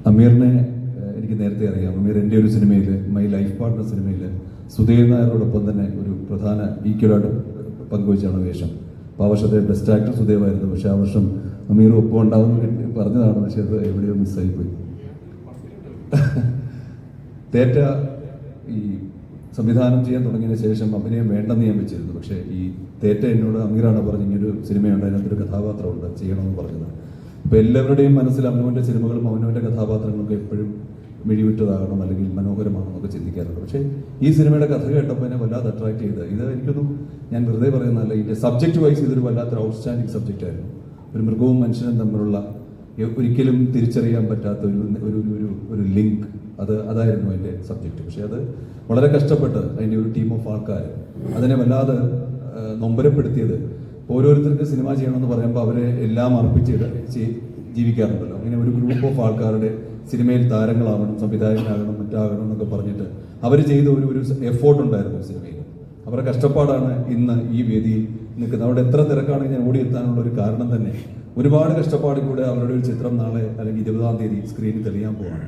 അമീറിനെ എനിക്ക് നേരത്തെ അറിയാം. അമീർ എൻ്റെ ഒരു സിനിമയിൽ, മൈ ലൈഫ് പാർട്ട്ണർ സിനിമയിൽ സുധീർ നായരോടൊപ്പം തന്നെ ഒരു പ്രധാന ഈക്വലായിട്ട് പങ്കുവച്ചാണ് വേഷം. അപ്പോൾ ആ വർഷത്തെ ബെസ്റ്റ് ആക്ടർ സുധീവായിരുന്നു. പക്ഷേ ആ വർഷം അമീർ ഒപ്പം ഉണ്ടാവുമെന്ന് പറഞ്ഞതാണ്, പക്ഷേ അത് എവിടെയോ മിസ്സായിപ്പോയി. തേറ്റ ഈ സംവിധാനം ചെയ്യാൻ തുടങ്ങിയതിന് ശേഷം അഭിനയം വേണ്ടെന്ന് ഞാൻ വെച്ചിരുന്നു. പക്ഷേ ഈ തേറ്റ എന്നോട് അമീറാണ് പറഞ്ഞ് ഇങ്ങനൊരു സിനിമയുണ്ട്, അതിനകത്തൊരു കഥാപാത്രമുണ്ട്, ചെയ്യണമെന്ന് പറഞ്ഞത്. അപ്പോൾ എല്ലാവരുടെയും മനസ്സിൽ അവനവൻ്റെ സിനിമകളും അവനവൻ്റെ കഥാപാത്രങ്ങളൊക്കെ എപ്പോഴും മിഴിവിട്ടതാകണം അല്ലെങ്കിൽ മനോഹരമാണെന്നൊക്കെ ചിന്തിക്കാറുണ്ട്. പക്ഷേ ഈ സിനിമയുടെ കഥ കേട്ടപ്പോൾ എന്നെ വല്ലാതെ അട്രാക്ട് ചെയ്ത്, ഇത് എനിക്കൊന്നും ഞാൻ വെറുതെ പറയുന്നതല്ല, ഇതിൻ്റെ സബ്ജക്റ്റ് വൈസ് ഇതൊരു വല്ലാത്തൊരു ഔട്ട്സ്റ്റാൻഡിങ് സബ്ജക്റ്റ് ആയിരുന്നു. ഒരു മൃഗവും മനുഷ്യനും തമ്മിലുള്ള ഒരിക്കലും തിരിച്ചറിയാൻ പറ്റാത്ത ഒരു ലിങ്ക്, അതായിരുന്നു അതിൻ്റെ സബ്ജക്റ്റ്. പക്ഷേ അത് വളരെ കഷ്ടപ്പെട്ട് അതിൻ്റെ ഒരു ടീം ഓഫ് ആൾക്കാർ അതിനെ വല്ലാതെ നൊമ്പരപ്പെടുത്തിയത്. ഓരോരുത്തർക്ക് സിനിമ ചെയ്യണമെന്ന് പറയുമ്പോൾ അവരെ എല്ലാം അർപ്പിച്ച് ജീവിക്കാറുണ്ടല്ലോ. അങ്ങനെ ഒരു ഗ്രൂപ്പ് ഓഫ് ആൾക്കാരുടെ സിനിമയിൽ താരങ്ങളാകണം, സംവിധായകനാകണം, മറ്റാകണം എന്നൊക്കെ പറഞ്ഞിട്ട് അവർ ചെയ്ത ഒരു എഫോർട്ട് ഉണ്ടായിരുന്നു സിനിമയിൽ. അവരുടെ കഷ്ടപ്പാടാണ് ഇന്ന് ഈ വേദിയിൽ നിൽക്കുന്നത്. അവിടെ എത്ര തിരക്കാണെങ്കിൽ ഞാൻ ഓടിയെത്താനുള്ള ഒരു കാരണം തന്നെ ഒരുപാട് കഷ്ടപ്പാടിൽ കൂടെ അവരുടെ ഒരു ചിത്രം നാളെ അല്ലെങ്കിൽ 20-ാം തീയതി സ്ക്രീനിൽ തെളിയാൻ പോവാണ്.